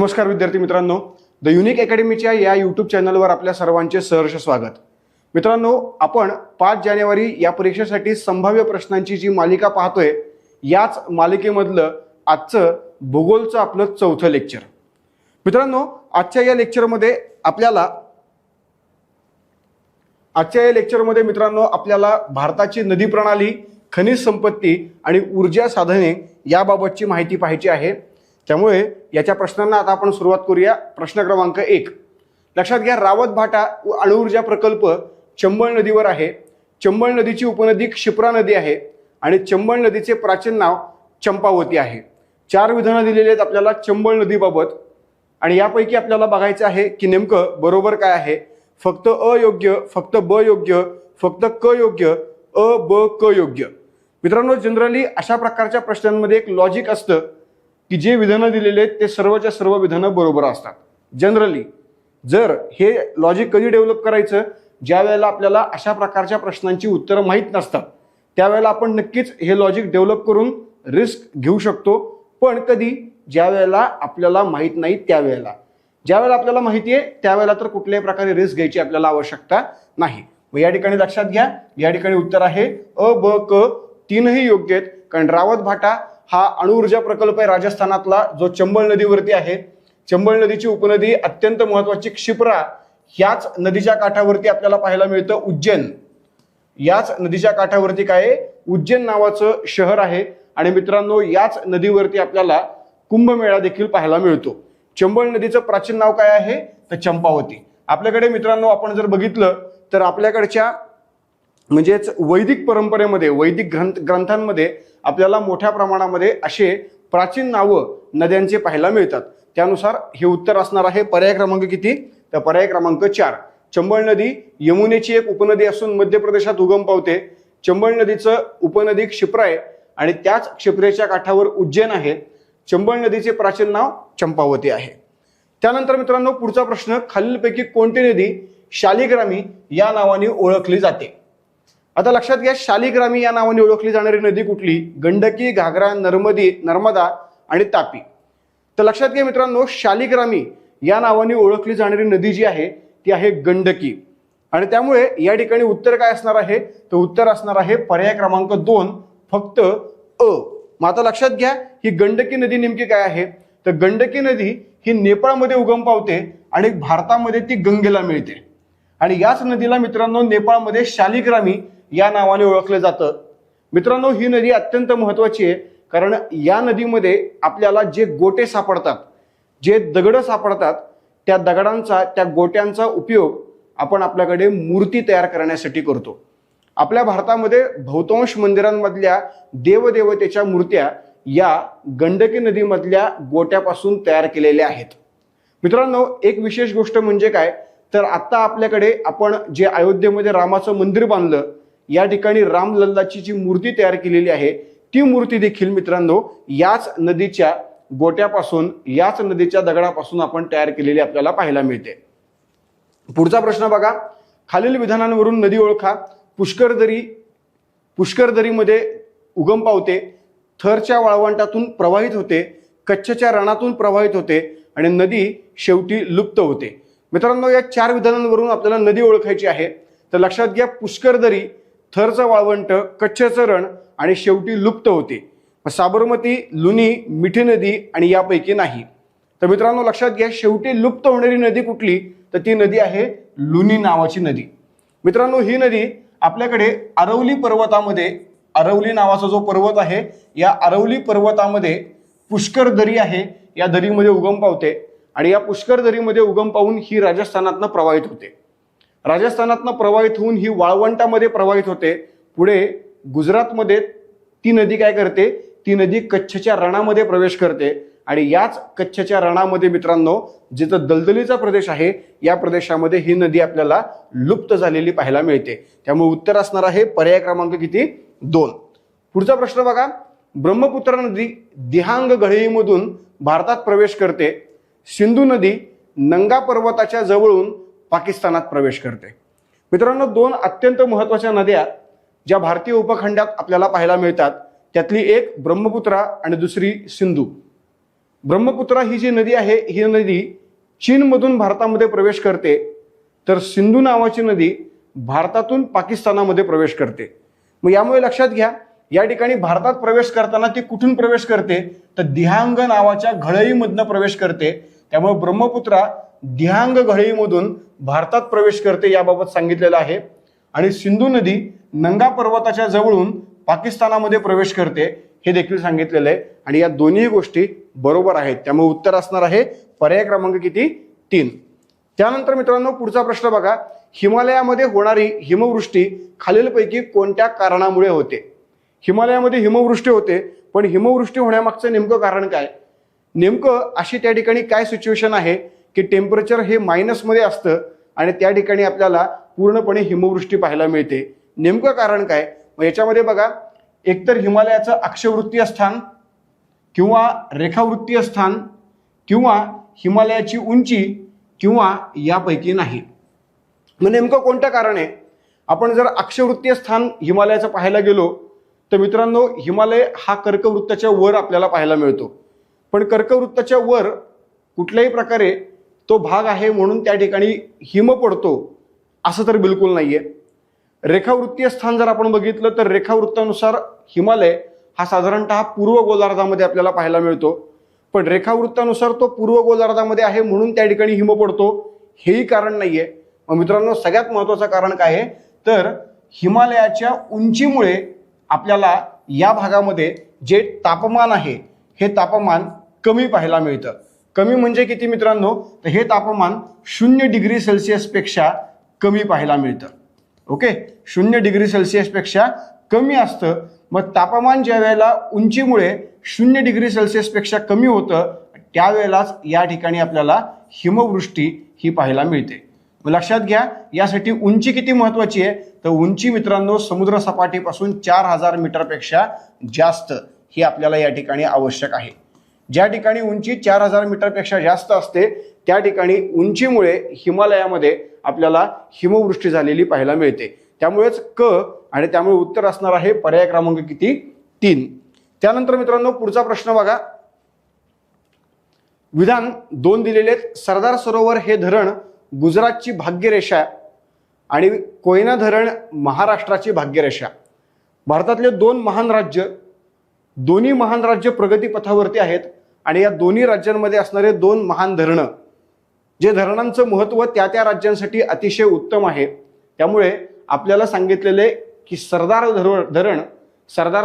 नमस्कार विद्यार्थी मित्रांनो, द युनिक अकॅडमीच्या या यूट्यूब चॅनलवर आपल्या सर्वांचे सहर्ष स्वागत। मित्रांनो, आपण 5 जानेवारी या परीक्षेसाठी संभाव्य प्रश्नांची जी मालिका पाहतोय, याच मालिकेमधलं आजचं भूगोलचं आपलं चौथं लेक्चर। मित्रांनो, आजच्या या लेक्चरमध्ये आपल्याला भारताची नदी प्रणाली, खनिज संपत्ती आणि ऊर्जा साधने याबाबतची माहिती पाहायची आहे। त्यामुळे याच्या प्रश्नांना आता आपण सुरुवात करूया। प्रश्न क्रमांक 1 लक्षात घ्या, रावत भाटा अणुऊर्जा प्रकल्प चंबळ नदीवर आहे। चंबळ नदीची उपनदी क्षिप्रा नदी आहे आणि चंबळ नदीचे प्राचीन नाव चंपावती आहे। 4 विधानं दिलेली आहेत आपल्याला चंबळ नदीबाबत आणि यापैकी आपल्याला बघायचं आहे की नेमकं बरोबर काय आहे। फक्त अ योग्य, फक्त ब योग्य, फक्त क योग्य, अ ब क योग्य। मित्रांनो, जनरली अशा प्रकारच्या प्रश्नांमध्ये एक लॉजिक असतं की जे विधानं दिलेले आहेत ते सर्वच्या सर्व विधानं बरोबर असतात। जनरली जर हे लॉजिक कधी डेव्हलप करायचं, ज्या वेळेला आपल्याला अशा प्रकारच्या प्रश्नांची उत्तरं माहीत नसतात, त्यावेळेला आपण नक्कीच हे लॉजिक डेव्हलप करून रिस्क घेऊ शकतो। पण कधी, ज्या वेळेला आपल्याला माहीत नाही त्यावेळेला। ज्या वेळेला आपल्याला माहिती आहे त्यावेळेला तर कुठल्याही प्रकारे रिस्क घ्यायची आपल्याला आवश्यकता नाही। मग या ठिकाणी लक्षात घ्या, या ठिकाणी उत्तर आहे अ ब क, तीनही योग्य आहेत। कारण रावत भाटा हा अणुऊर्जा प्रकल्प आहे राजस्थानातला, जो चंबळ नदीवरती आहे। चंबळ नदीची उपनदी अत्यंत महत्वाची क्षिप्रा, याच नदीच्या काठावरती आपल्याला पाहायला मिळतं उज्जैन। याच नदीच्या काठावरती काय, उज्जैन नावाचं शहर आहे। आणि मित्रांनो, याच नदीवरती आपल्याला कुंभमेळा देखील पाहायला मिळतो। चंबळ नदीचं प्राचीन नाव काय आहे तर चंपावती। आपल्याकडे मित्रांनो आपण जर बघितलं तर आपल्याकडच्या म्हणजेच वैदिक परंपरेमध्ये, वैदिक ग्रंथांमध्ये आपल्याला मोठ्या प्रमाणामध्ये असे प्राचीन नावं नद्यांचे पाहायला मिळतात। त्यानुसार हे उत्तर असणार आहे पर्याय क्रमांक किती तर पर्याय क्रमांक 4। चंबळ नदी यमुनेची एक उपनदी असून मध्य प्रदेशात उगम पावते। चंबळ नदीचं उपनदी क्षिप्रा आहे आणि त्याच क्षिप्रेच्या काठावर उज्जैन आहे। चंबळ नदीचे प्राचीन नाव चंपावती आहे। त्यानंतर मित्रांनो, पुढचा प्रश्न, खालीलपैकी कोणती नदी शालिग्रामी या नावाने ओळखली जाते। आता लक्षात घ्या, शालिग्रामी या नावाने ओळखली जाणारी नदी कुठली, गंडकी, घागरा, नर्मदा आणि तापी। तर लक्षात घ्या मित्रांनो, शालिग्रामी या नावाने ओळखली जाणारी नदी जी आहे ती आहे गंडकी। आणि त्यामुळे या ठिकाणी उत्तर काय असणार आहे तर उत्तर असणार आहे पर्याय क्रमांक 2 फक्त अ। मग आता लक्षात घ्या, ही गंडकी नदी नेमकी काय आहे तर गंडकी नदी ही नेपाळमध्ये उगम पावते आणि भारतामध्ये ती गंगेला मिळते। आणि याच नदीला मित्रांनो नेपाळमध्ये शालिग्रामी या नावाने ओळखलं जातं। मित्रांनो, ही नदी अत्यंत महत्वाची आहे, कारण या नदीमध्ये आपल्याला जे गोटे सापडतात, जे दगड सापडतात, त्या दगडांचा, त्या गोट्यांचा उपयोग आपण आपल्याकडे मूर्ती तयार करण्यासाठी करतो। आपल्या भारतामध्ये बहुतांश मंदिरांमधल्या देवदेवतेच्या मूर्त्या या गंडकी नदीमधल्या गोट्यापासून तयार केलेल्या आहेत। मित्रांनो, एक विशेष गोष्ट म्हणजे काय तर आता आपल्याकडे आपण जे अयोध्येमध्ये रामाचं मंदिर बांधलं, या ठिकाणी रामलल्लाची जी मूर्ती तयार केलेली आहे, ती मूर्ती देखील मित्रांनो याच नदीच्या गोट्यापासून, याच नदीच्या दगडापासून आपण तयार केलेली आपल्याला पाहायला मिळते। पुढचा प्रश्न बघा, खालील विधानांवरून नदी ओळखा। पुष्कर दरीमध्ये उगम पावते, थरच्या वाळवंटातून प्रवाहित होते, कच्छच्या रणातून प्रवाहित होते आणि नदी शेवटी लुप्त होते। मित्रांनो, या 4 विधानांवरून आपल्याला नदी ओळखायची आहे। तर लक्षात घ्या, पुष्कर दरी, थरचं वाळवंट, कच्छचं रण आणि शेवटी लुप्त होते। साबरमती, लुनी, मिठी नदी आणि यापैकी नाही। तर मित्रांनो लक्षात घ्या, शेवटी लुप्त होणारी नदी कुठली तर ती नदी आहे लुनी नावाची नदी। मित्रांनो, ही नदी आपल्याकडे अरवली पर्वतामध्ये, अरवली नावाचा जो पर्वत आहे, या अरवली पर्वतामध्ये पुष्कर दरी आहे, या दरीमध्ये उगम पावते आणि या पुष्कर दरीमध्ये उगम पावून ही राजस्थानातनं प्रवाहित होते। राजस्थानातनं प्रवाहित होऊन ही वाळवंटामध्ये प्रवाहित होते। पुढे गुजरातमध्ये ती नदी काय करते, ती नदी कच्छच्या रणामध्ये प्रवेश करते आणि याच कच्छच्या रणामध्ये मित्रांनो जिथं दलदलीचा प्रदेश आहे, या प्रदेशामध्ये ही नदी आपल्याला लुप्त झालेली पाहायला मिळते। त्यामुळे उत्तर असणार आहे पर्याय क्रमांक किती 2। पुढचा प्रश्न बघा, ब्रह्मपुत्रा नदी दिहांग गढईमधून भारतात प्रवेश करते। सिंधू नदी नंगा पर्वताच्या जवळून पाकिस्तानात प्रवेश करते। मित्रांनो, 2 अत्यंत महत्वाच्या नद्या ज्या भारतीय उपखंडात आपल्याला पाहायला मिळतात, त्यातली एक ब्रह्मपुत्रा आणि दुसरी सिंधू। ब्रह्मपुत्रा ही जी नदी आहे ही नदी चीनमधून भारतामध्ये प्रवेश करते, तर सिंधू नावाची नदी भारतातून पाकिस्तानामध्ये प्रवेश करते. मग यामुळे लक्षात घ्या, या ठिकाणी भारतात प्रवेश करताना ती कुठून प्रवेश करते, तर दिहांग नावाच्या घळईमधनं प्रवेश करते. त्यामुळे ब्रह्मपुत्रा दिहांग घळईमधून भारतात प्रवेश करते याबाबत सांगितलेलं आहे. आणि सिंधू नदी नंगा पर्वताच्या जवळून पाकिस्तानामध्ये प्रवेश करते हे देखील सांगितलेलं आहे. आणि या दोन्ही गोष्टी बरोबर आहेत. त्यामुळे उत्तर असणार आहे पर्याय क्रमांक किती? 3. त्यानंतर मित्रांनो पुढचा प्रश्न बघा, हिमालयामध्ये होणारी हिमवृष्टी खालीलपैकी कोणत्या कारणामुळे होते? हिमालयामध्ये हिमवृष्टी होते, पण हिमवृष्टी होण्यामागचं नेमकं कारण काय? नेमकं अशी त्या ठिकाणी काय सिच्युएशन आहे की टेम्परेचर हे मायनसमध्ये असतं आणि त्या ठिकाणी आपल्याला पूर्णपणे हिमवृष्टी पाहायला मिळते. नेमकं कारण काय? मग याच्यामध्ये बघा, एकतर हिमालयाचं अक्षवृत्तीय स्थान किंवा रेखावृत्तीय स्थान किंवा हिमालयाची उंची किंवा यापैकी नाही. मग नेमकं कोणतं कारण आहे? आपण जर अक्षवृत्तीय स्थान हिमालयाचं पाहायला गेलो तर मित्रांनो हिमालय हा कर्कवृत्ताच्या वर आपल्याला पाहायला मिळतो. पण कर्कवृत्ताच्या वर कुठल्याही प्रकारे तो भाग आहे म्हणून त्या ठिकाणी हिम पडतो असं तर बिलकुल नाहीये. रेखावृत्तीय स्थान जर आपण बघितलं तर रेखावृत्तानुसार हिमालय हा साधारणतः पूर्व गोलार्धामध्ये आपल्याला पाहायला मिळतो. पण रेखावृत्तानुसार तो पूर्व गोलार्धामध्ये आहे म्हणून त्या ठिकाणी हिम पडतो हेही कारण नाहीये. मग मित्रांनो सगळ्यात महत्त्वाचं कारण काय आहे तर हिमालयाच्या उंचीमुळे आपल्याला या भागामध्ये जे तापमान आहे हे तापमान कमी पाहायला मिळतं. कमी म्हणजे किती मित्रांनो? तर हे तापमान 0 डिग्री सेल्सिअस पेक्षा कमी पाहायला मिळतं. ओके, 0 डिग्री सेल्सिअस पेक्षा कमी असतं. मग तापमान ज्या वेळेला उंचीमुळे 0 डिग्री सेल्सिअस पेक्षा कमी होतं त्यावेळेलाच या ठिकाणी आपल्याला हिमवृष्टी ही पाहायला मिळते. मग लक्षात घ्या, यासाठी उंची किती महत्वाची आहे तर उंची मित्रांनो समुद्र सपाटीपासून 4000 मीटरपेक्षा जास्त ही आपल्याला या ठिकाणी आवश्यक आहे. ज्या ठिकाणी उंची 4000 मीटरपेक्षा जास्त असते त्या ठिकाणी उंचीमुळे हिमालयामध्ये आपल्याला हिमवृष्टी झालेली पाहायला मिळते. त्यामुळेच क आणि त्यामुळे उत्तर असणार आहे पर्याय क्रमांक किती? 3. त्यानंतर मित्रांनो पुढचा प्रश्न बघा, विधान 2 दिलेले आहेत. सरदार सरोवर हे धरण गुजरातची भाग्यरेषा आणि कोयना धरण महाराष्ट्राची भाग्यरेषा. भारतातले 2 महान राज्य, दोन्ही महान राज्य प्रगतीपथावरती आहेत आणि या दोन्ही राज्यांमध्ये असणारे 2 महान धरणं, जे धरणांचं महत्त्व त्या त्या राज्यांसाठी अतिशय उत्तम आहे. त्यामुळे आपल्याला सांगितलेले की सरदार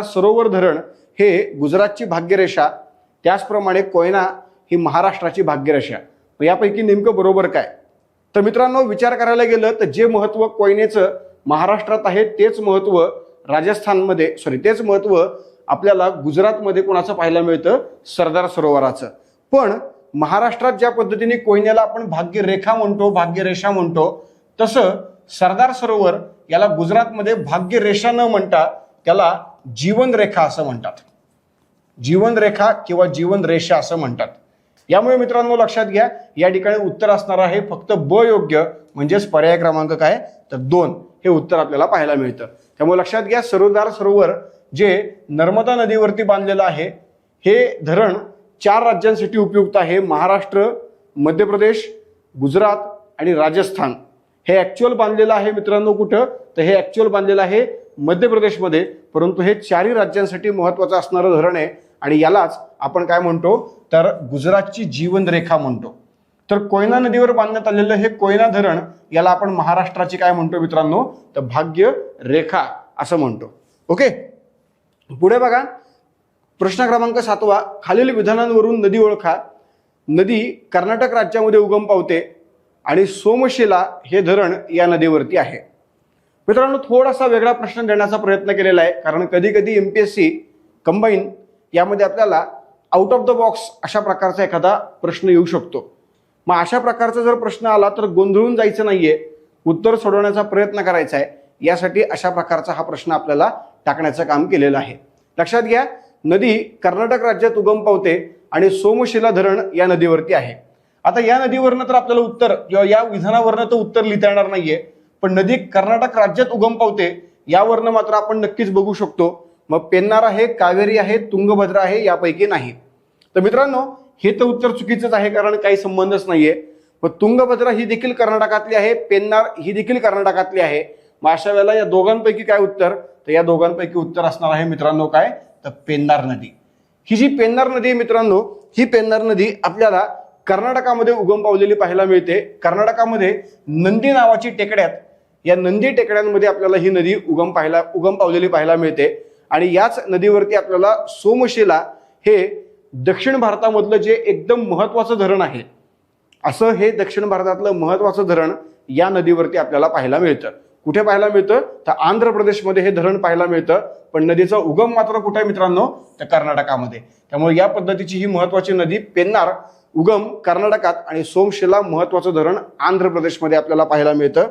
सरोवर धरण हे गुजरातची भाग्यरेषा, त्याचप्रमाणे कोयना ही महाराष्ट्राची भाग्यरेषा. यापैकी नेमकं बरोबर काय? तर मित्रांनो विचार करायला गेलं तर जे महत्त्व कोयनेचं महाराष्ट्रात आहे तेच महत्त्व तेच महत्त्व आपल्याला गुजरातमध्ये कोणाचं पाहायला मिळतं? सरदार सरोवराचं. पण महाराष्ट्रात ज्या पद्धतीने कोयनेला आपण भाग्यरेखा म्हणतो, भाग्यरेषा म्हणतो, तसं सरदार सरोवर याला गुजरातमध्ये भाग्यरेषा न म्हणता त्याला जीवनरेखा असं म्हणतात. जीवनरेखा किंवा जीवनरेषा असं म्हणतात. यामुळे मित्रांनो लक्षात घ्या, या ठिकाणी उत्तर असणार आहे फक्त ब योग्य, म्हणजेच पर्याय क्रमांक काय तर 2 हे उत्तर आपल्याला पाहायला मिळतं. त्यामुळे लक्षात घ्या, सरदार सरोवर जे नर्मदा नदीवरती बांधलेलं आहे हे धरण 4 राज्यांसाठी उपयुक्त आहे. महाराष्ट्र, मध्य प्रदेश, गुजरात आणि राजस्थान. हे ॲक्च्युअल बांधलेलं आहे मित्रांनो कुठं? तर हे ॲक्च्युअल बांधलेलं आहे मध्य प्रदेशमध्ये. परंतु हे 4ही राज्यांसाठी महत्त्वाचं असणारं धरण आहे आणि यालाच आपण काय म्हणतो तर गुजरातची जीवनरेखा म्हणतो. तर कोयना नदीवर बांधण्यात आलेलं हे कोयना धरण याला आपण महाराष्ट्राची काय म्हणतो मित्रांनो तर भाग्यरेखा असं म्हणतो. ओके, पुढे बघा प्रश्न क्रमांक 7. खालील विधानांवरून नदी ओळखा. नदी कर्नाटक राज्यामध्ये उगम पावते आणि सोमशिला हे धरण या नदीवरती आहे. मित्रांनो थोडासा वेगळा प्रश्न देण्याचा प्रयत्न केलेला आहे, कारण कधी कधी MPSC कंबाईन यामध्ये आपल्याला आउट ऑफ द बॉक्स अशा प्रकारचा एखादा प्रश्न येऊ शकतो. मग अशा प्रकारचा जर प्रश्न आला तर गोंधळून जायचं नाहीये, उत्तर सोडवण्याचा प्रयत्न करायचा आहे. यासाठी अशा प्रकारचा हा प्रश्न आपल्याला टाकण्याचं काम केलेलं आहे. लक्षात घ्या, नदी कर्नाटक राज्यात उगम पावते आणि सोमशिला धरण या नदीवरती आहे. आता या नदीवरनं तर आपल्याला उत्तर किंवा या विधानावरनं तर उत्तर लिहिता येणार नाहीये, पण नदी कर्नाटक राज्यात उगम पावते यावरनं मात्र आपण नक्कीच बघू शकतो. मग पेन्नार आहे, कावेरी आहे, तुंगभद्रा आहे, यापैकी नाही. तर मित्रांनो हे तर उत्तर चुकीचंच आहे, कारण काही संबंधच नाहीये. पण तुंगभद्रा ही देखील कर्नाटकातली आहे, पेन्नार ही देखील कर्नाटकातली आहे. मग अशा वेळेला या दोघांपैकी काय उत्तर, तर या दोघांपैकी उत्तर असणार आहे मित्रांनो काय, तर पेन्नार नदी. ही जी पेन्नार नदी आहे मित्रांनो, ही पेन्नार नदी आपल्याला कर्नाटकामध्ये उगम पावलेली पाहायला मिळते. कर्नाटकामध्ये नंदी नावाची टेकड्यात, या नंदी टेकड्यांमध्ये आपल्याला ही नदी उगम पावलेली पाहायला मिळते. आणि याच नदीवरती आपल्याला सोमशिला हे दक्षिण भारतामधलं जे एकदम महत्वाचं धरण आहे, असं हे दक्षिण भारतातलं महत्वाचं धरण या नदीवरती आपल्याला पाहायला मिळतं. कुठे पाहायला मिळतं, तर आंध्र प्रदेशमध्ये हे धरण पाहायला मिळतं. पण नदीचा उगम मात्र कुठे आहे मित्रांनो, तर कर्नाटकामध्ये. त्यामुळे या पद्धतीची ही महत्वाची नदी पेन्नार उगम कर्नाटकात आणि सोमशिला महत्वाचं धरण आंध्र प्रदेशमध्ये आपल्याला पाहायला मिळतं.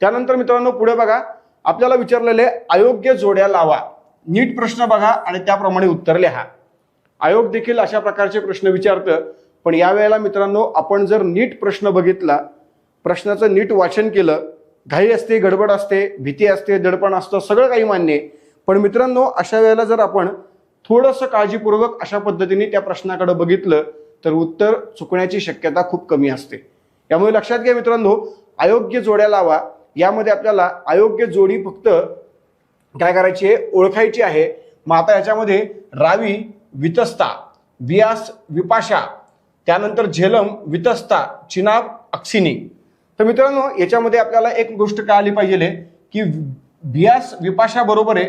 त्यानंतर मित्रांनो पुढे बघा, आपल्याला विचारलेले अयोग्य जोड्या लावा. नीट प्रश्न बघा आणि त्याप्रमाणे उत्तर लिहा. आयोग देखील अशा प्रकारचे प्रश्न विचारतं. पण यावेळेला मित्रांनो आपण जर नीट प्रश्न बघितला, प्रश्नाचं नीट वाचन केलं, घाई असते, गडबड असते, भीती असते, दडपण असतं, सगळं काही मान्य आहे. पण मित्रांनो अशा वेळेला जर आपण थोडंसं काळजीपूर्वक अशा पद्धतीने त्या प्रश्नाकडे बघितलं तर उत्तर चुकण्याची शक्यता खूप कमी असते. त्यामुळे लक्षात घ्या मित्रांनो, अयोग्य जोड्या लावा. यामध्ये आपल्याला अयोग्य जोडी फक्त काय करायची आहे, ओळखायची आहे. मग आता याच्यामध्ये रावी वितस्ता, बियास विपाशा, त्यानंतर झेलम वितस्ता, चिनाब अक्सिनी. तर मित्रांनो याच्यामध्ये आपल्याला एक गोष्ट कळाली पाहिजे की बियास विपाशा बरोबर आहे,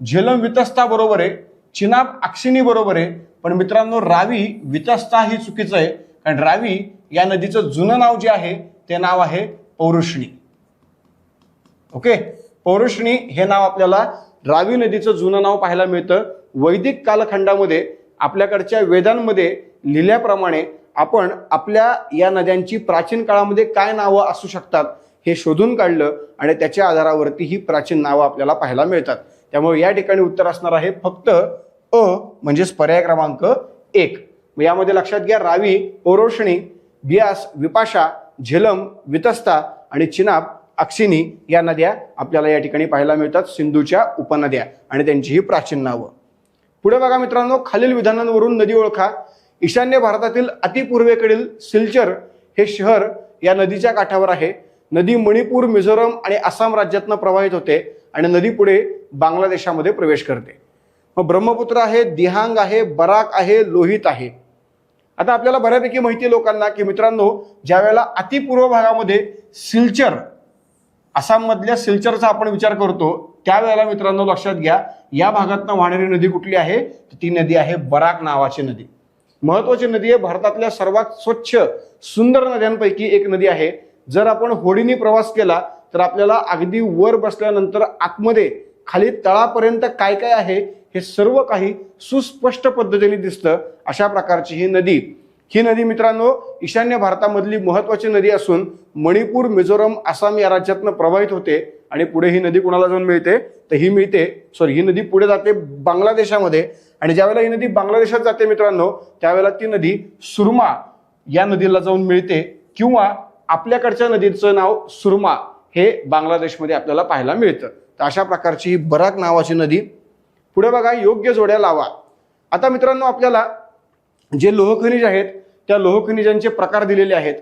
झेलम वितस्ता बरोबर आहे, चिनाब अक्सिनी बरोबर आहे. पण मित्रांनो रावी वितस्ता ही चुकीचं आहे, कारण रावी या नदीचं जुनं नाव जे आहे ते नाव आहे पौरुष्णी. ओके, पौरुष्णी हे नाव आपल्याला रावी नदीचं जुनं नाव पाहायला मिळतं. वैदिक कालखंडामध्ये आपल्याकडच्या वेदांमध्ये लिहिल्याप्रमाणे आपण आपल्या या नद्यांची प्राचीन काळामध्ये काय नावं असू शकतात हे शोधून काढलं आणि त्याच्या आधारावरती ही प्राचीन नावं आपल्याला पाहायला मिळतात. त्यामुळे या ठिकाणी उत्तर असणार आहे फक्त अ, म्हणजेच पर्याय क्रमांक 1. यामध्ये लक्षात घ्या, रावी, पौरोष्णी, बियास, विपाशा, झेलम, वितस्ता आणि चिनाब अक्सिनी या नद्या आपल्याला या ठिकाणी पाहायला मिळतात, सिंधूच्या उपनद्या आणि त्यांची ही प्राचीन नावं. पुढे बघा मित्रांनो, खालील विधानांवरून नदी ओळखा. ईशान्य भारतातील अतिपूर्वेकडील सिलचर हे शहर या नदीच्या काठावर आहे. नदी मणिपूर, मिझोरम आणि आसाम राज्यातनं प्रवाहित होते आणि नदी पुढे बांगलादेशामध्ये प्रवेश करते. मग ब्रह्मपुत्र आहे, दिहांग आहे, बराक आहे, लोहित आहे. आता आपल्याला बऱ्यापैकी माहिती आहे लोकांना की मित्रांनो, ज्या वेळेला अतिपूर्व भागामध्ये सिलचर, आसाममधल्या सिलचरचा आपण विचार करतो, त्यावेळेला मित्रांनो लक्षात घ्या, या भागातनं वाहणारी नदी कुठली आहे, तर ती नदी आहे बराक नावाची नदी. महत्वाची नदी आहे, भारतातल्या सर्वात स्वच्छ सुंदर नद्यांपैकी एक नदी आहे. जर आपण होडीने प्रवास केला तर आपल्याला अगदी वर बसल्यानंतर आतमध्ये खाली तळापर्यंत काय काय आहे हे सर्व काही सुस्पष्ट पद्धतीने दिसतं. अशा प्रकारची ही नदी मित्रांनो ईशान्य भारतामधली महत्वाची नदी असून मणिपूर, मिझोरम, आसाम या राज्यातनं प्रवाहित होते आणि पुढे ही नदी कुणाला जाऊन मिळते, तर ही नदी पुढे जाते बांगलादेशामध्ये. आणि ज्यावेळेला ही नदी बांगलादेशात जाते मित्रांनो, त्यावेळेला ती नदी सुरमा या नदीला जाऊन मिळते, किंवा आपल्याकडच्या नदीचं नाव सुरमा हे बांगलादेशमध्ये आपल्याला पाहायला मिळतं. तर अशा प्रकारची ही बराक नावाची नदी. पुढे बघा, योग्य जोड्या लावा. आता मित्रांनो आपल्याला जे लोहखनिज आहेत त्या लोहखनिजांचे प्रकार दिलेले आहेत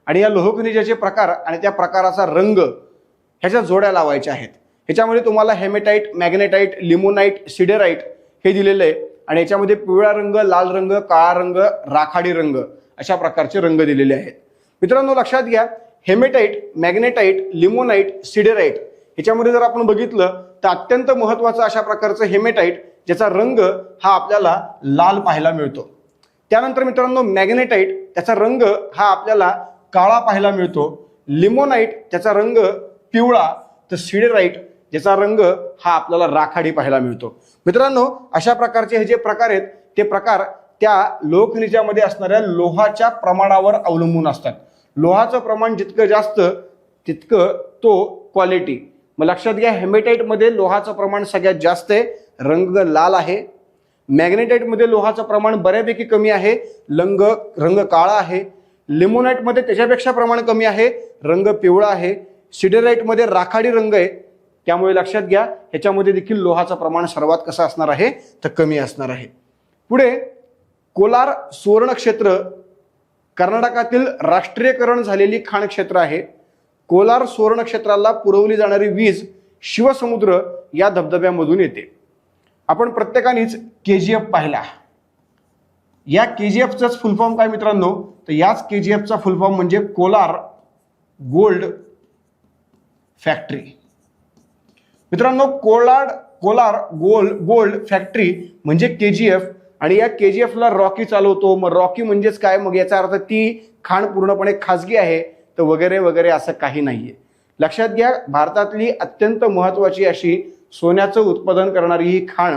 आणि या लोहखनिजाचे प्रकार आणि त्या प्रकाराचा रंग ह्याच्या जोड्या लावायच्या आहेत. ह्याच्यामध्ये तुम्हाला हेमेटाईट, मॅग्नेटाईट, लिमोनाईट, सिडेराईट हे दिलेलं आहे आणि याच्यामध्ये पिवळा रंग, लाल रंग, काळा रंग, राखाडी रंग अशा प्रकारचे रंग दिलेले आहेत. मित्रांनो लक्षात घ्या, हेमेटाईट, मॅग्नेटाईट, लिमोनाईट, सिडेराईट ह्याच्यामध्ये जर आपण बघितलं तर अत्यंत महत्वाचं अशा प्रकारचं हेमेटाईट, ज्याचा रंग हा आपल्याला लाल पाहायला मिळतो. त्यानंतर मित्रांनो मॅग्नेटाईट, त्याचा रंग हा आपल्याला काळा पाहायला मिळतो. लिमोनाईट, त्याचा रंग पिवळा. तर सिडेराईट, ज्याचा रंग हा आपल्याला राखाडी पाहायला मिळतो. मित्रांनो अशा प्रकारचे हे जे प्रकार आहेत ते प्रकार त्या लोहखनिजामध्ये असणाऱ्या लोहाच्या प्रमाणावर अवलंबून असतात. लोहाचं प्रमाण जितकं जास्त तितकं तो क्वालिटी. मग लक्षात घ्या, हेमेटाईटमध्ये लोहाचं प्रमाण सगळ्यात जास्त आहे, रंग लाल आहे. मॅग्नेटाईटमध्ये लोहाचं प्रमाण बऱ्यापैकी कमी आहे, रंग काळा आहे. लिमोनाईटमध्ये त्याच्यापेक्षा प्रमाण कमी आहे, रंग पिवळा आहे. सिडेराईटमध्ये राखाडी रंग आहे. त्यामुळे लक्षात घ्या, ह्याच्यामध्ये देखील लोहाचं प्रमाण सर्वात कसं असणार आहे, तर कमी असणार आहे. पुढे कोलार सुवर्ण क्षेत्र कर्नाटकातील राष्ट्रीयकरण झालेली खाण क्षेत्र आहे. कोलार सुवर्ण क्षेत्राला पुरवली जाणारी वीज शिवसमुद्र या धबधब्यामधून येते. आपण प्रत्येकानेच KGF पाहिला. या KGFचाच फुल फॉर्म काय मित्रांनो, तर याच KGFचा फुल फॉर्म म्हणजे कोलार गोल्ड फॅक्टरी. मित्रांनो कोलार गोल्ड फॅक्टरी म्हणजे KGF, आणि या KGFला रॉकी चालवतो. मग रॉकी म्हणजेच काय, मग याचा अर्थ ती खाण पूर्णपणे खाजगी आहे तर वगैरे वगैरे असं काही नाहीये. लक्षात घ्या, भारतातली अत्यंत महत्वाची अशी सोन्याचं उत्पादन करणारी ही खाण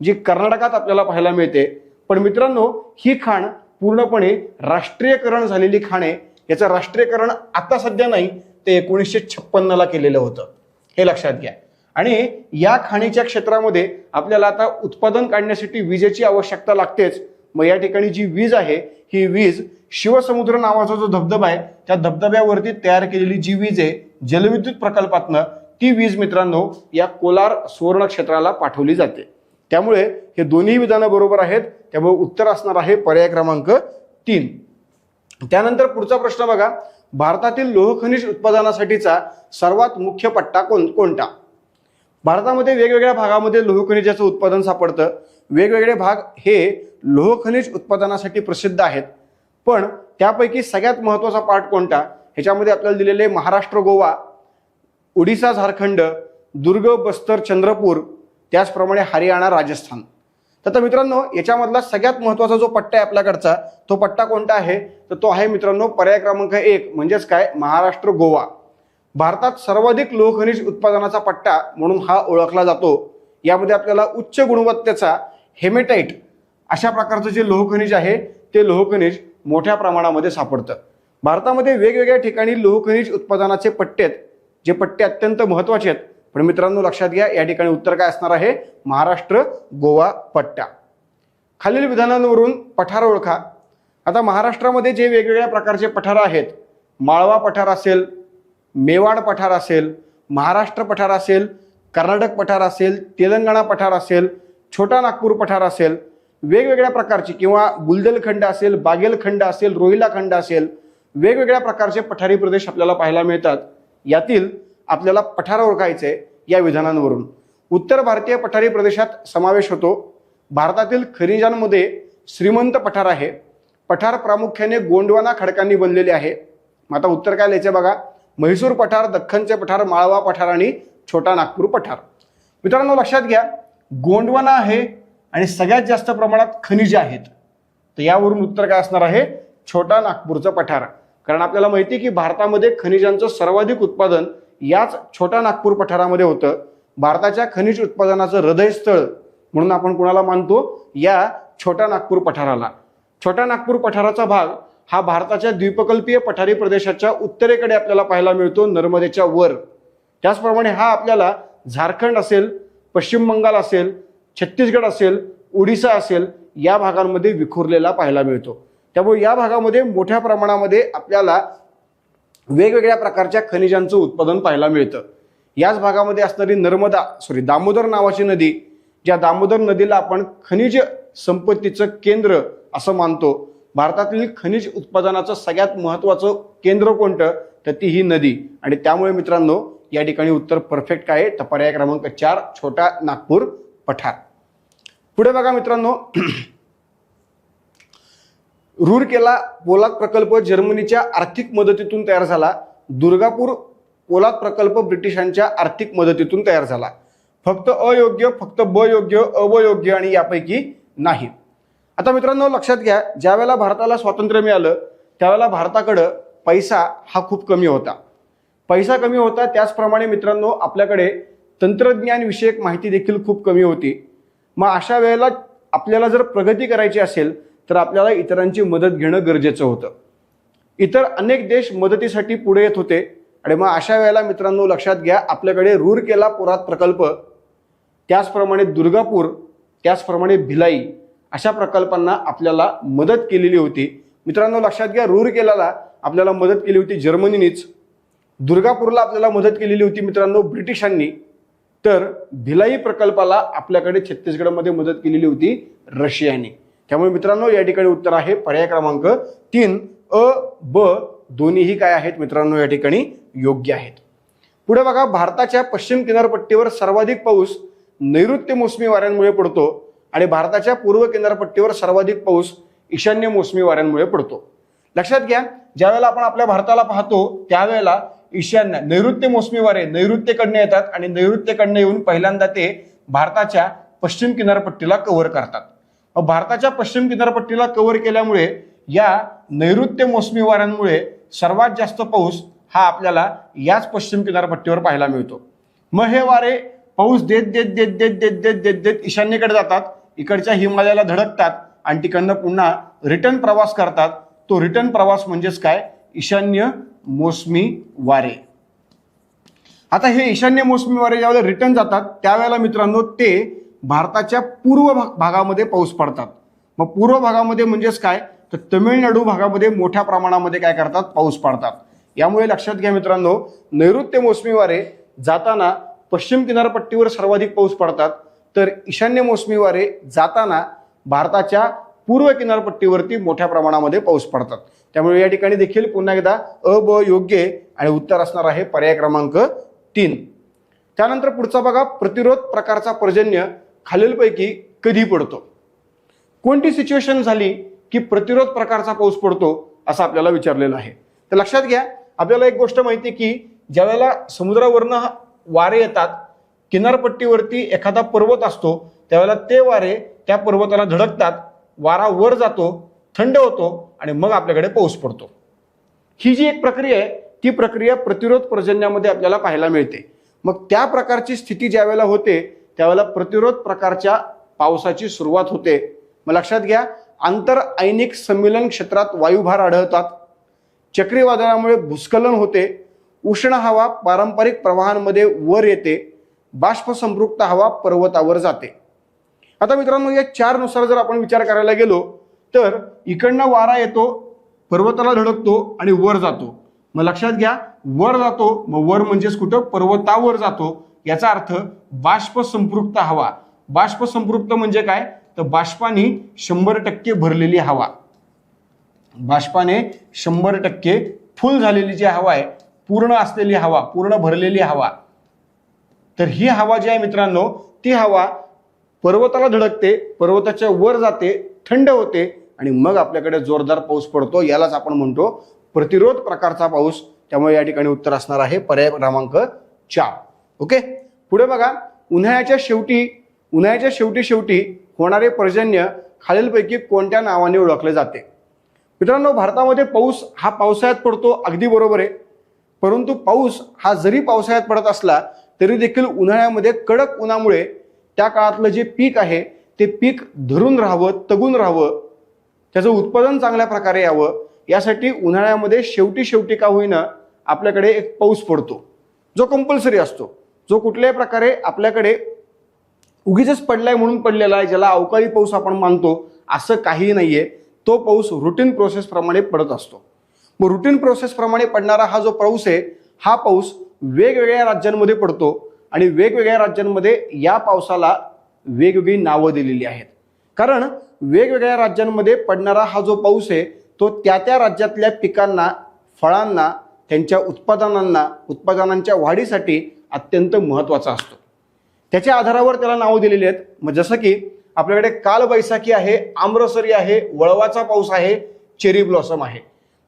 जी कर्नाटकात आपल्याला पाहायला मिळते. पण मित्रांनो, ही खाण पूर्णपणे राष्ट्रीयकरण झालेली खाण आहे. याचं राष्ट्रीयकरण आता सध्या नाही, ते 1956ला केलेलं होतं, हे लक्षात घ्या. आणि या खाणीच्या क्षेत्रामध्ये आपल्याला आता उत्पादन काढण्यासाठी विजेची आवश्यकता लागतेच. मग या ठिकाणी जी वीज आहे ही वीज शिवसमुद्र नावाचा जो धबधबा आहे त्या धबधब्यावरती तयार केलेली जी वीज आहे जलविद्युत प्रकल्पातनं, ती वीज मित्रांनो या कोलार सुवर्ण क्षेत्राला पाठवली जाते. त्यामुळे हे दोन्ही विधानं बरोबर आहेत. त्यामुळे उत्तर असणार आहे पर्याय क्रमांक 3. त्यानंतर पुढचा प्रश्न बघा, भारतातील लोह खनिज उत्पादनासाठीचा सर्वात मुख्य पट्टा कोणता? भारतामध्ये वेगवेगळ्या भागामध्ये लोह खनिजाचं उत्पादन सापडतं. वेगवेगळे भाग हे लोह खनिज उत्पादनासाठी प्रसिद्ध आहेत. पण त्यापैकी सगळ्यात महत्त्वाचा पार्ट कोणता, ह्याच्यामध्ये आपल्याला दिलेले महाराष्ट्र, गोवा, ओडिसा, झारखंड, दुर्ग, बस्तर, चंद्रपूर, त्याचप्रमाणे हरियाणा, राजस्थान. तर मित्रांनो, याच्यामधला सगळ्यात महत्त्वाचा जो पट्टा आहे आपल्याकडचा, तो पट्टा कोणता आहे, तर तो आहे मित्रांनो पर्याय क्रमांक 1 म्हणजेच काय, महाराष्ट्र, गोवा. भारतात सर्वाधिक लोह खनिज उत्पादनाचा पट्टा म्हणून हा ओळखला जातो. यामध्ये आपल्याला उच्च गुणवत्तेचा हेमेटाइट अशा प्रकारचं जे लोह खनिज आहे ते लोह खनिज मोठ्या प्रमाणामध्ये सापडतं. भारतामध्ये वेगवेगळ्या ठिकाणी लोह खनिज उत्पादनाचे पट्टे आहेत, जे पट्टे अत्यंत महत्त्वाचे आहेत. पण मित्रांनो लक्षात घ्या, या ठिकाणी उत्तर काय असणार आहे, महाराष्ट्र, गोवा पट्टा. खालील विधानांवरून पठार ओळखा. आता महाराष्ट्रामध्ये जे वेगवेगळ्या प्रकारचे पठार आहेत, माळवा पठार असेल, मेवाड पठार असेल, महाराष्ट्र पठार असेल, कर्नाटक पठार असेल, तेलंगणा पठार असेल, छोटा नागपूर पठार असेल, वेगवेगळ्या प्रकारची किंवा बुलदेलखंड असेल, बागेलखंड असेल, रोहिला खंड असेल, वेगवेगळ्या प्रकारचे पठारी प्रदेश आपल्याला पाहायला मिळतात. यातील आपल्याला पठार ओळखायचे या विधानांवरून. उत्तर भारतीय पठारी प्रदेशात समावेश होतो. भारतातील खनिजांमध्ये श्रीमंत पठार आहे. पठार प्रामुख्याने गोंडवाना खडकांनी बनलेले आहे. मग आता उत्तर काय लिहायचं बघा, म्हैसूर पठार, दख्खनचे पठार, माळवा पठार आणि छोटा नागपूर पठार. मित्रांनो लक्षात घ्या, गोंडवाना आहे आणि सगळ्यात जास्त प्रमाणात खनिजे आहेत. तर यावरून उत्तर काय असणार आहे, छोटा नागपूरचं पठार. कारण आपल्याला माहिती आहे की भारतामध्ये खनिजांचं सर्वाधिक उत्पादन याच छोटा नागपूर पठारामध्ये होतं. भारताच्या खनिज उत्पादनाचं हृदयस्थळ म्हणून आपण कुणाला मानतो, या छोटा नागपूर पठाराला. छोटा नागपूर पठाराचा भाग हा भारताच्या द्वीपकल्पीय पठारी प्रदेशाच्या उत्तरेकडे आपल्याला पाहायला मिळतो, नर्मदेच्या वर. त्याचप्रमाणे हा आपल्याला झारखंड असेल, पश्चिम बंगाल असेल, छत्तीसगड असेल, ओडिसा असेल या भागांमध्ये विखुरलेला पाहायला मिळतो. त्यामुळे या भागामध्ये मोठ्या प्रमाणामध्ये आपल्याला वेगवेगळ्या प्रकारच्या खनिजांचं उत्पादन पाहायला मिळतं. याच भागामध्ये असणारी दामोदर नावाची नदी, ज्या दामोदर नदीला आपण खनिज संपत्तीचं केंद्र असं मानतो. भारतातील खनिज उत्पादनाचं सगळ्यात महत्त्वाचं केंद्र कोणतं, तर ती ही नदी. आणि त्यामुळे मित्रांनो या ठिकाणी उत्तर परफेक्ट काय आहे, तर पर्याय क्रमांक 4 छोटा नागपूर पठार. पुढे बघा मित्रांनो, रूरकेला पोलाद प्रकल्प जर्मनीच्या आर्थिक मदतीतून तयार झाला. दुर्गापूर पोलाद प्रकल्प ब्रिटिशांच्या आर्थिक मदतीतून तयार झाला. फक्त अयोग्य, फक्त ब योग्य, अवयोग्य आणि यापैकी नाही. आता मित्रांनो लक्षात घ्या, ज्यावेळेला भारताला स्वातंत्र्य मिळालं त्यावेळेला भारताकडं पैसा हा खूप कमी होता. पैसा कमी होता, त्याचप्रमाणे मित्रांनो आपल्याकडे तंत्रज्ञान विषयक माहिती देखील खूप कमी होती. मग अशा वेळेला आपल्याला जर प्रगती करायची असेल तर आपल्याला इतरांची मदत घेणं गरजेचं होतं. इतर अनेक देश मदतीसाठी पुढे येत होते. आणि मग अशा वेळेला मित्रांनो लक्षात घ्या, आपल्याकडे रूरकेला पोलाद प्रकल्प, त्याचप्रमाणे दुर्गापूर, त्याचप्रमाणे भिलाई अशा प्रकल्पांना आपल्याला मदत केलेली होती. मित्रांनो लक्षात घ्या, रूरकेलाला आपल्याला मदत केली होती जर्मनीनीच, दुर्गापूरला आपल्याला मदत केलेली होती मित्रांनो ब्रिटिशांनी, तर भिलाई प्रकल्पाला आपल्याकडे छत्तीसगडमध्ये मदत केलेली होती रशियाने. त्यामुळे मित्रांनो या ठिकाणी उत्तर आहे पर्याय क्रमांक 3 अ ब दोन्हीही काय आहेत मित्रांनो या ठिकाणी योग्य आहेत. पुढे बघा, भारताच्या पश्चिम किनारपट्टीवर सर्वाधिक पाऊस नैऋत्य मोसमी वाऱ्यांमुळे पडतो आणि भारताच्या पूर्व किनारपट्टीवर सर्वाधिक पाऊस ईशान्य मोसमी वाऱ्यांमुळे पडतो. लक्षात घ्या, ज्यावेळेला आपण आपल्या भारताला पाहतो त्यावेळेला ईशान्य नैऋत्य मोसमी वारे नैऋत्येकडनं येतात आणि नैऋत्येकडनं येऊन पहिल्यांदा ते भारताच्या पश्चिम किनारपट्टीला कव्हर करतात. भारताच्या पश्चिम किनारपट्टीला कव्हर केल्यामुळे या नैऋत्य मोसमी वाऱ्यांमुळे सर्वात जास्त पाऊस हा आपल्याला याच पश्चिम किनारपट्टीवर पाहायला मिळतो. मग हे वारे पाऊस देत देत देत देत देत देत देत देत ईशान्येकडे जातात, इकडच्या हिमालयाला धडकतात आणि तिकडनं पुन्हा रिटर्न प्रवास करतात. तो रिटर्न प्रवास म्हणजेच काय, ईशान्य मोसमी वारे. आता हे ईशान्य मोसमी वारे ज्यावेळेला रिटर्न जातात त्यावेळेला मित्रांनो ते भारताच्या पूर्व भागामध्ये पाऊस पडतात. मग पूर्व भागामध्ये म्हणजेच काय, तर तमिळनाडू भागामध्ये मोठ्या प्रमाणामध्ये काय करतात, पाऊस पडतात. यामुळे लक्षात घ्या मित्रांनो, नैऋत्य मोसमी वारे जाताना पश्चिम किनारपट्टीवर सर्वाधिक पाऊस पडतात, तर ईशान्य मोसमी वारे जाताना भारताच्या पूर्व किनारपट्टीवरती मोठ्या प्रमाणामध्ये पाऊस पडतात. त्यामुळे या ठिकाणी देखील पुन्हा एकदा अ ब योग्य आणि उत्तर असणार आहे पर्याय क्रमांक 3. त्यानंतर पुढचा बघा, प्रतिरोध प्रकारचा पर्जन्य खालीलपैकी कधी पडतो? कोणती सिच्युएशन झाली की प्रतिरोध प्रकारचा पाऊस पडतो असं आपल्याला विचारलेलं आहे. तर लक्षात घ्या, आपल्याला एक गोष्ट माहिती आहे की ज्यावेळेला समुद्रावरनं वारे येतात, किनारपट्टीवरती एखादा पर्वत असतो, त्यावेळेला ते वारे त्या पर्वताला धडकतात, वारा वर जातो, थंड होतो आणि मग आपल्याकडे पाऊस पडतो. ही जी एक प्रक्रिया आहे ती प्रक्रिया प्रतिरोध पर्जन्यामध्ये आपल्याला पाहायला मिळते. मग त्या प्रकारची स्थिती ज्यावेळेला होते त्यावेळेला प्रतिरोध प्रकारच्या पावसाची सुरुवात होते. मग लक्षात घ्या, आंतर आयनिक संमेलन क्षेत्रात वायुभार आढळतात, चक्रीवादळामुळे भूस्खलन होते, उष्ण हवा पारंपरिक प्रवाहांमध्ये वर येते, बाष्प संपृक्त हवा पर्वतावर जाते. आता मित्रांनो या 4 नुसार जर आपण विचार करायला गेलो तर इकडनं वारा येतो, पर्वताला धडकतो आणि वर जातो. मग लक्षात घ्या, वर जातो, मग वर म्हणजेच कुठं, पर्वतावर जातो. याचा अर्थ बाष्प संपृक्त हवा. बाष्प संपृक्त म्हणजे काय, तर बाष्पाने 100% भरलेली हवा, बाष्पाने 100% फुल झालेली जी हवा आहे, पूर्ण असलेली हवा, पूर्ण भरलेली हवा. तर ही हवा जी आहे मित्रांनो, ती हवा पर्वताला धडकते, पर्वताच्या वर जाते, थंड होते आणि मग आपल्याकडे जोरदार पाऊस पडतो. यालाच आपण म्हणतो प्रतिरोध प्रकारचा पाऊस. त्यामुळे या ठिकाणी उत्तर असणार आहे पर्याय क्रमांक 4. ओके, पुढे बघा, उन्हाळ्याच्या शेवटी होणारे पर्जन्य खालीलपैकी कोणत्या नावाने ओळखले जाते? मित्रांनो भारतामध्ये पाऊस हा पावसाळ्यात पडतो, अगदी बरोबर आहे. परंतु पाऊस हा जरी पावसाळ्यात पडत असला तरी देखील उन्हाळ्यामध्ये कडक उन्हामुळे त्या काळातलं जे पीक आहे ते पीक धरून राहावं, तगून राहावं, त्याचं उत्पादन चांगल्या प्रकारे यावं, यासाठी उन्हाळ्यामध्ये शेवटी का होईना आपल्याकडे एक पाऊस पडतो, जो कंपल्सरी असतो, जो कुठल्याही प्रकारे आपल्याकडे उगीच पडलाय म्हणून पडलेला आहे, ज्याला अवकाळी पाऊस आपण मानतो असं काही नाहीये. तो पाऊस रुटीन प्रोसेस प्रमाणे पडत असतो. मग रुटीन प्रोसेस प्रमाणे पडणारा हा जो पाऊस आहे, हा पाऊस वेगवेगळ्या राज्यांमध्ये पडतो आणि वेगवेगळ्या राज्यांमध्ये या पावसाला वेगवेगळी नावं दिलेली आहेत. कारण वेगवेगळ्या राज्यांमध्ये पडणारा हा जो पाऊस आहे तो त्या राज्यातल्या पिकांना, फळांना, त्यांच्या उत्पादनांच्या वाढीसाठी अत्यंत महत्त्वाचा असतो. त्याच्या आधारावर त्याला नावं दिलेली आहेत. मग जसं की आपल्याकडे कालबैसाखी आहे, आम्रसरी आहे, वळवाचा पाऊस आहे, चेरी ब्लॉसम आहे.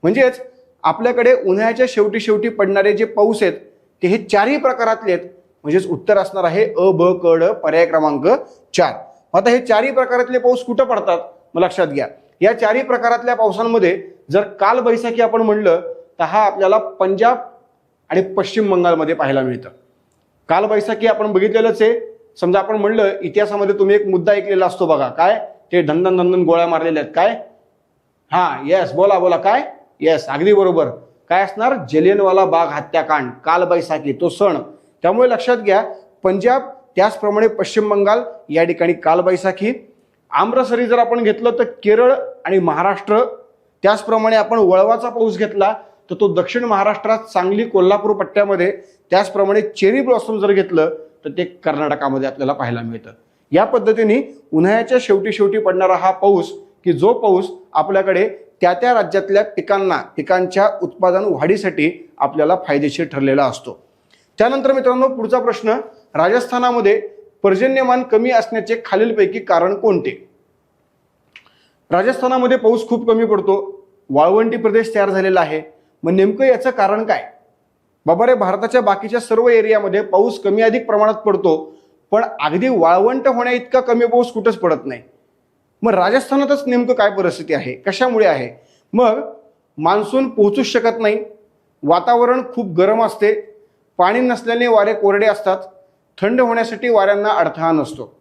म्हणजेच आपल्याकडे उन्हाळ्याच्या शेवटी पडणारे जे पाऊस आहेत ते हे 4ही प्रकारातले आहेत. म्हणजेच उत्तर असणार आहे अ ब क ड पर्याय क्रमांक 4. आता हे 4ही प्रकारातले पाऊस कुठं पडतात? मग लक्षात घ्या, या 4ही प्रकारातल्या पावसांमध्ये जर कालबैसाखी आपण म्हणलं तर हा आपल्याला पंजाब आणि पश्चिम बंगालमध्ये पाहायला मिळतं. कालबैसाखी आपण बघितलेलंच आहे. समजा आपण म्हणलं इतिहासामध्ये तुम्ही एक मुद्दा ऐकलेला असतो बघा, काय ते धंदन गोळ्या मारलेल्या आहेत, काय हा येस बोला काय येस अगदी बरोबर, काय असणार, जलियनवाला बाग हत्याकांड, कालबैसाखी तो सण. त्यामुळे लक्षात घ्या, पंजाब त्याचप्रमाणे पश्चिम बंगाल या ठिकाणी कालबैसाखी. आम्रसरी जर आपण घेतलं तर केरळ आणि महाराष्ट्र. त्याचप्रमाणे आपण वळवाचा पाऊस घेतला तर तो दक्षिण महाराष्ट्रात सांगली कोल्हापूर पट्ट्यामध्ये. त्याचप्रमाणे चेरी ब्लॉसम जर घेतलं तर ते कर्नाटकामध्ये आपल्याला पाहायला मिळतं. या पद्धतीने उन्हाळ्याच्या शेवटी पडणारा हा पाऊस की जो पाऊस आपल्याकडे त्या त्या राज्यातल्या पिकांच्या उत्पादन वाढीसाठी आपल्याला फायदेशीर ठरलेला असतो. त्यानंतर मित्रांनो पुढचा प्रश्न, राजस्थानामध्ये पर्जन्यमान कमी असण्याचे खालीलपैकी कारण कोणते? राजस्थानामध्ये पाऊस खूप कमी पडतो, वाळवंटी प्रदेश तयार झालेला आहे. मग नेमकं याचं कारण काय? बाबा रे, भारताच्या बाकीच्या सर्व एरियामध्ये पाऊस कमी अधिक प्रमाणात पडतो, पण अगदी वाळवंट होण्या इतका कमी पाऊस कुठंच पडत नाही. मग राजस्थानातच नेमकं काय परिस्थिती आहे, कशामुळे आहे? मग मान्सून पोहोचूच शकत नाही, वातावरण खूप गरम असते, पाणी नसल्याने वारे कोरडे असतात, थंड होण्यासाठी वाऱ्यांना अडथळा नसतो.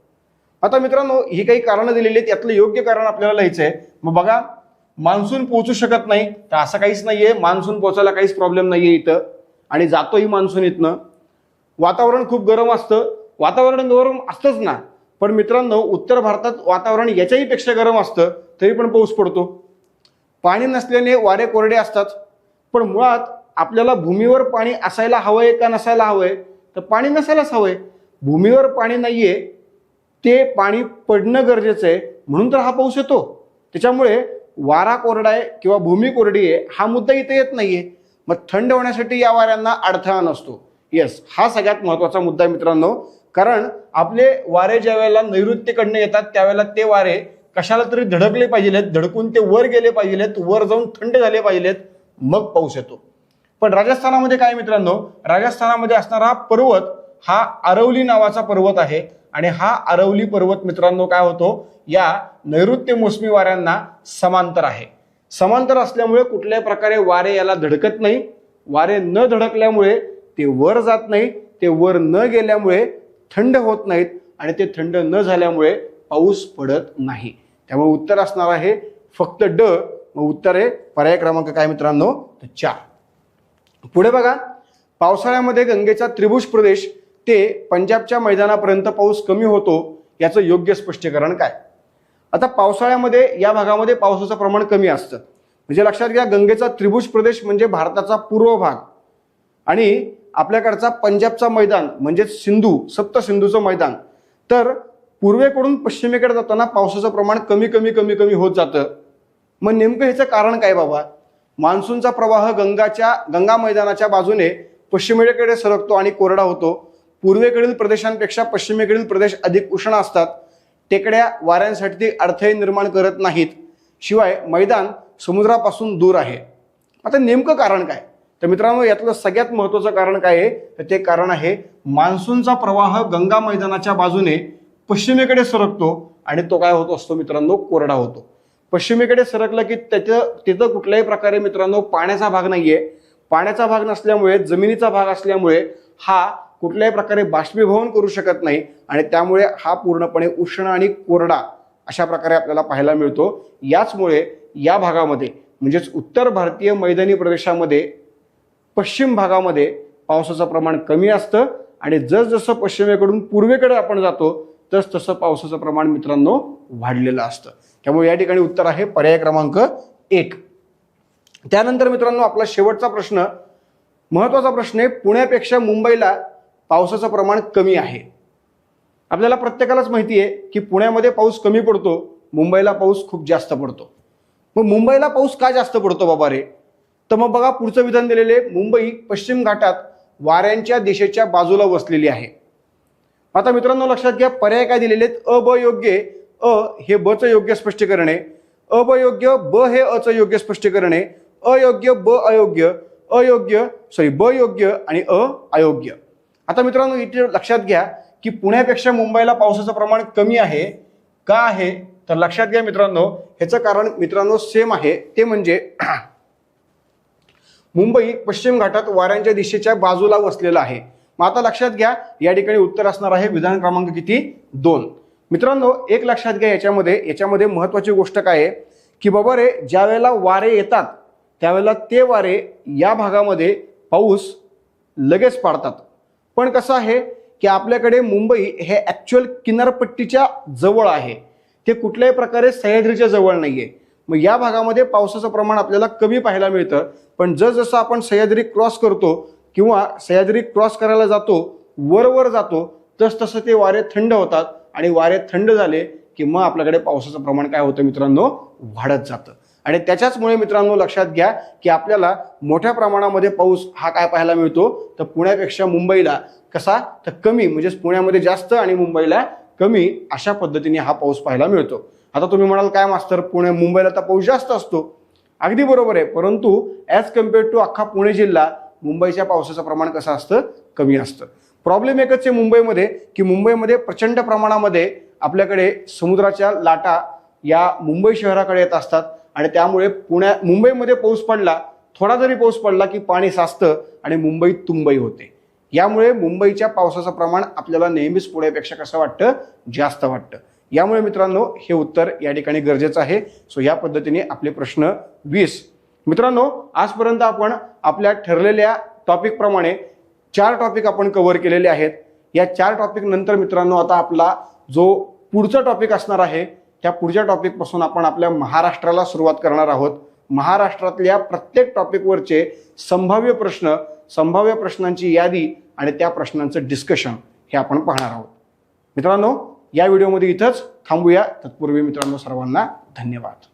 आता मित्रांनो ही काही कारणं दिलेली आहेत, यातलं योग्य कारण आपल्याला लिहायचं आहे. मग बघा, मान्सून पोहोचू शकत नाही तर असं काहीच नाहीये, मान्सून पोहोचायला काहीच प्रॉब्लेम नाहीये इथं, आणि जातोही मान्सून इथनं. वातावरण खूप गरम असतं, वातावरण गरम असतंच ना, पण मित्रांनो उत्तर भारतात वातावरण याच्याही पेक्षा गरम असतं तरी पण पाऊस पडतो. पाणी नसल्याने वारे कोरडे असतात, पण मुळात आपल्याला भूमीवर पाणी असायला हवंय का नसायला हवंय? तर पाणी नसायलाच हवंय. भूमीवर पाणी नाहीये, ते पाणी पडणं गरजेचं आहे, म्हणून तर हा पाऊस येतो. त्याच्यामुळे वारा कोरडा आहे किंवा भूमी कोरडी आहे हा मुद्दा इथे येत नाहीये. मग थंड होण्यासाठी या वाऱ्यांना अडथळा नसतो. येस, हा सगळ्यात महत्वाचा मुद्दा आहे मित्रांनो, कारण आपले वारे ज्या वेळेला नैऋत्येकडनं येतात त्यावेळेला ते वारे कशाला तरी धडकले पाहिजेत, धडकून ते वर गेले पाहिजेत, वर जाऊन थंड झाले पाहिजेत, मग पाऊस येतो. पण राजस्थानामध्ये काय मित्रांनो, राजस्थानामध्ये असणारा पर्वत हा अरवली नावाचा पर्वत आहे, आणि हा अरवली पर्वत मित्रांनो काय होतो, या नैऋत्य मोसमी वाऱ्यांना समांतर आहे. समांतर असल्यामुळे कुठल्याही प्रकारे वारे याला धडकत नाही. वारे न धडकल्यामुळे ते वर जात नाही, ते वर न गेल्यामुळे थंड होत नाहीत, आणि ते थंड न झाल्यामुळे पाऊस पडत नाही. त्यामुळे उत्तर असणार आहे फक्त ड. मग उत्तर आहे पर्याय क्रमांक काय मित्रांनो, 4. पुढे बघा, पावसाळ्यामध्ये गंगेचा त्रिभुज प्रदेश ते पंजाबच्या मैदानापर्यंत पाऊस कमी होतो, याचं योग्य स्पष्टीकरण काय? आता पावसाळ्यामध्ये या भागामध्ये पावसाचं प्रमाण कमी असतं. म्हणजे लक्षात घ्या, गंगेचा त्रिभुज प्रदेश म्हणजे भारताचा पूर्व भाग, आणि आपल्याकडचा पंजाबचा मैदान म्हणजे सप्त सिंधूचं मैदान. तर पूर्वेकडून पश्चिमेकडे जाताना पावसाचं प्रमाण कमी कमी कमी कमी होत जातं. मग नेमकं ह्याचं कारण काय बाबा? मान्सूनचा प्रवाह गंगा मैदानाच्या बाजूने पश्चिमेकडे सरकतो आणि कोरडा होतो. पूर्वेकडील प्रदेशांपेक्षा पश्चिमेकडील प्रदेश अधिक उष्ण असतात. टेकड्या वाऱ्यांसाठी अडथळे निर्माण करत नाहीत. शिवाय मैदान समुद्रापासून दूर आहे. आता नेमकं कारण काय? तर मित्रांनो यातलं सगळ्यात महत्त्वाचं कारण काय आहे, तर ते कारण आहे मान्सूनचा प्रवाह गंगा मैदानाच्या बाजूने पश्चिमेकडे सरकतो, आणि तो काय होत असतो मित्रांनो, कोरडा होतो. पश्चिमेकडे सरकलं की तिथं कुठल्याही प्रकारे मित्रांनो पाण्याचा भाग नाहीये. पाण्याचा भाग नसल्यामुळे, जमिनीचा भाग असल्यामुळे हा कुठल्याही प्रकारे बाष्पीभवन करू शकत नाही, आणि त्यामुळे हा पूर्णपणे उष्ण आणि कोरडा अशा प्रकारे आपल्याला पाहायला मिळतो. याचमुळे या भागामध्ये म्हणजेच उत्तर भारतीय मैदानी प्रदेशामध्ये पश्चिम भागामध्ये पावसाचं प्रमाण कमी असतं, आणि जसजसं पश्चिमेकडून पूर्वेकडे आपण जातो तसं पावसाचं प्रमाण मित्रांनो वाढलेलं असतं. त्यामुळे या ठिकाणी उत्तर आहे पर्याय क्रमांक 1. त्यानंतर मित्रांनो आपला शेवटचा प्रश्न, महत्वाचा प्रश्न आहे, पुण्यापेक्षा मुंबईला पावसाचं प्रमाण कमी आहे. आपल्याला प्रत्येकालाच माहिती आहे की पुण्यामध्ये पाऊस कमी पडतो, मुंबईला पाऊस खूप जास्त पडतो. मग मुंबईला पाऊस का जास्त पडतो बाबा रे? तर मग बघा पुढचं विधान दिलेले, मुंबई पश्चिम घाटात वाऱ्यांच्या दिशेच्या बाजूला वसलेली आहे. आता मित्रांनो लक्षात घ्या, पर्याय काय दिलेले आहेत? अ ब योग्य. अ हे ब चं योग्य स्पष्टीकरण आहे, अ ब योग्य, ब हे अ चं योग्य स्पष्टीकरण आहे, अयोग्य ब अयोग्य, ब योग्य आणि अ अयोग्य. आता मित्रांनो इथे लक्षात घ्या की पुण्यापेक्षा मुंबईला पावसाचं प्रमाण कमी आहे. का आहे तर लक्षात घ्या मित्रांनो, ह्याचं कारण मित्रांनो सेम आहे, ते म्हणजे मुंबई पश्चिम घाटात वाऱ्यांच्या दिशेच्या बाजूला वसलेला आहे. मग आता लक्षात घ्या या ठिकाणी उत्तर असणार आहे विधान क्रमांक किती? 2. मित्रांनो एक लक्षात घ्या, याच्यामध्ये महत्वाची गोष्ट काय आहे की बाबा रे, ज्या वेळेला वारे येतात त्यावेळेला ते वारे या भागामध्ये पाऊस लगेच पाडतात. पण कसं आहे की आपल्याकडे मुंबई हे ऍक्च्युअल किनारपट्टीच्या जवळ आहे, ते कुठल्याही प्रकारे सह्याद्रीच्या जवळ नाहीये. मग या भागामध्ये पावसाचं प्रमाण आपल्याला कमी पाहायला मिळतं. पण जसं आपण सह्याद्री क्रॉस करतो किंवा सह्याद्री क्रॉस करायला जातो, वर जातो, तसं ते वारे थंड होतात, आणि वारे थंड झाले की मग आपल्याकडे पावसाचं प्रमाण काय होतं मित्रांनो, वाढत जातं. आणि त्याच्याचमुळे मित्रांनो लक्षात घ्या की आपल्याला मोठ्या प्रमाणामध्ये पाऊस हा काय पाहायला मिळतो, तर पुण्यापेक्षा मुंबईला कसा, तर कमी, म्हणजे पुण्यामध्ये जास्त आणि मुंबईला कमी, अशा पद्धतीने हा पाऊस पाहायला मिळतो. आता तुम्ही म्हणाल काय मास्तर, मुंबईला तर पाऊस जास्त असतो. अगदी बरोबर आहे, परंतु ॲज कम्पेअर्ड टू अख्खा पुणे जिल्हा मुंबईच्या पावसाचं प्रमाण कसं असतं, कमी असतं. प्रॉब्लेम एकच आहे मुंबईमध्ये की मुंबईमध्ये प्रचंड प्रमाणामध्ये आपल्याकडे समुद्राच्या लाटा या मुंबई शहराकडे येत असतात आणि त्यामुळे मुंबईमध्ये पाऊस पडला, थोडा जरी पाऊस पडला की पाणी साचतं आणि मुंबई तुंबई होते. यामुळे मुंबईच्या पावसाचं प्रमाण आपल्याला नेहमीच पुण्यापेक्षा कसं वाटतं, जास्त वाटतं. यामुळे मित्रांनो हे उत्तर या ठिकाणी गरजेचं आहे. सो या पद्धतीने आपले प्रश्न 20. मित्रांनो आजपर्यंत आपण आपल्या ठरलेल्या टॉपिक प्रमाणे 4 टॉपिक आपण कव्हर केलेले आहेत. या 4 टॉपिक नंतर मित्रांनो आता आपला जो पुढचा टॉपिक असणार आहे, त्या पुढच्या टॉपिक पासून आपण आपल्या महाराष्ट्राला सुरुवात करणार आहोत. महाराष्ट्रातल्या प्रत्येक टॉपिकवरचे संभाव्य प्रश्न, संभाव्य प्रश्नांची यादी आणि त्या प्रश्नांचं डिस्कशन हे आपण पाहणार आहोत. मित्रांनो या व्हिडिओमध्ये इथंच थांबूया. तत्पूर्वी मित्रांनो सर्वांना धन्यवाद.